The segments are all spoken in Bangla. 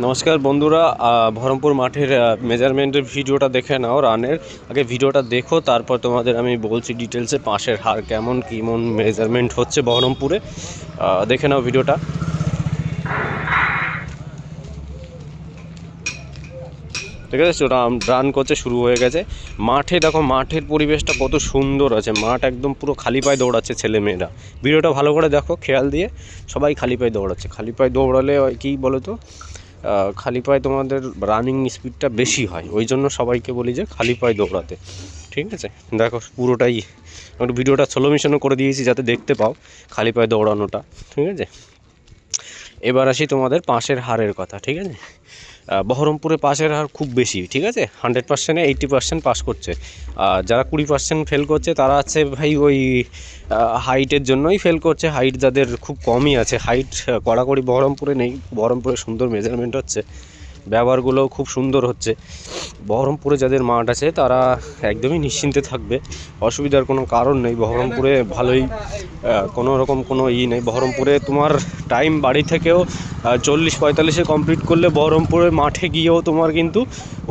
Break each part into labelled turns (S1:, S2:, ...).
S1: নমস্কার বন্ধুরা, বহরমপুর মাঠের মেজারমেন্টের ভিডিওটা দেখে নাও। রানের আগে ভিডিওটা দেখো, তারপর তোমাদের আমি বলছি ডিটেলসে পাশের হার কেমন মেজারমেন্ট হচ্ছে বহরমপুরে। দেখে নাও ভিডিওটা। ঠিক আছে, রান করছে, শুরু হয়ে গেছে। মাঠে দেখো, মাঠের পরিবেশটা কত সুন্দর আছে। মাঠ একদম পুরো খালি পায়ে দৌড়াচ্ছে ছেলে মেয়েরা। ভিডিওটা ভালো করে দেখো, খেয়াল দিয়ে। সবাই খালি পায়ে দৌড়াচ্ছে। খালি পায়ে দৌড়ালে কী বলো তো, খালি পায়ে তোমাদের রানিং স্পিডটা বেশি হয়, ওই জন্য সবাইকে বলি যে খালি পায়ে দৌড়াতে। ঠিক আছে, দেখো পুরোটাই একটু ভিডিওটা স্লো মোশনও করে দিয়েছি যাতে দেখতে পাও খালি পায়ে দৌড়ানোটা। ঠিক আছে, এবার আসি তোমাদের পাশের হারের কথা। ঠিক আছে, বহরমপুরে পাশের হার খুব বেশি। ঠিক আছে, 100%-এ 80% পাস করছে। যারা 20% ফেল করছে তারা আছে ভাই ওই হাইটের জন্যই ফেল করছে। হাইট যাদের খুব কমই আছে, হাইট কড়াকড়ি বহরমপুরে নেই। বহরমপুরে সুন্দর মেজারমেন্ট হচ্ছে, ব্যবহারগুলোও খুব সুন্দর হচ্ছে। বহরমপুরে যাদের মাঠ আছে তারা একদমই নিশ্চিন্তে থাকবে, অসুবিধার কোনো কারণ নেই। বহরমপুরে ভালোই, কোনো রকম কোনো নেই। বহরমপুরে তোমার টাইম বাড়ি থেকেও 40-45-এ কমপ্লিট করলে বহরমপুরের মাঠে গিয়েও তোমার কিন্তু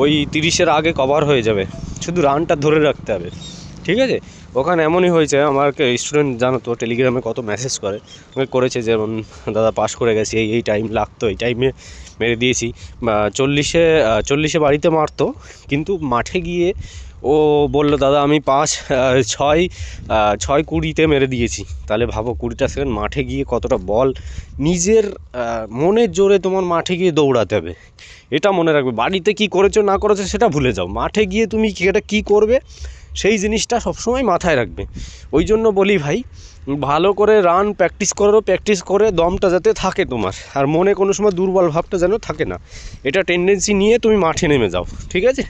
S1: ওই 30-এর আগে কভার হয়ে যাবে। শুধু রানটা ধরে রাখতে হবে। ঠিক আছে, ওখানে এমনই হয়েছে। আমাকে স্টুডেন্ট জানো তো টেলিগ্রামে কত মেসেজ করেছে, যেমন দাদা পাস করে গেছি, এই টাইম লাগতো, এই টাইমে মেরে দিয়েছি। 40-এ বাড়িতে মারতো, কিন্তু মাঠে গিয়ে ও বললো দাদা আমি 6-20-তে মেরে দিয়েছি। তাহলে ভাবো 20টা সেকেন্ড মাঠে গিয়ে কতটা বল নিজের মনের জোরে তোমার মাঠে গিয়ে দৌড়াতে হবে। এটা মনে রাখবে। বাড়িতে কি করেছো না করেছো সেটা ভুলে যাও, মাঠে গিয়ে তুমি এটা কী করবে সেই জিনিসটা সবসময় মাথায় রাখবে। ওই জন্য বলি ভাই, ভালো করে রান প্র্যাকটিস করে দমটা যাতে থাকে তোমার, আর মনে কোনো সময় দুর্বল ভাবটা যেন থাকে না। এটা টেন্ডেন্সি নিয়ে তুমি মাঠে নেমে যাও। ঠিক আছে,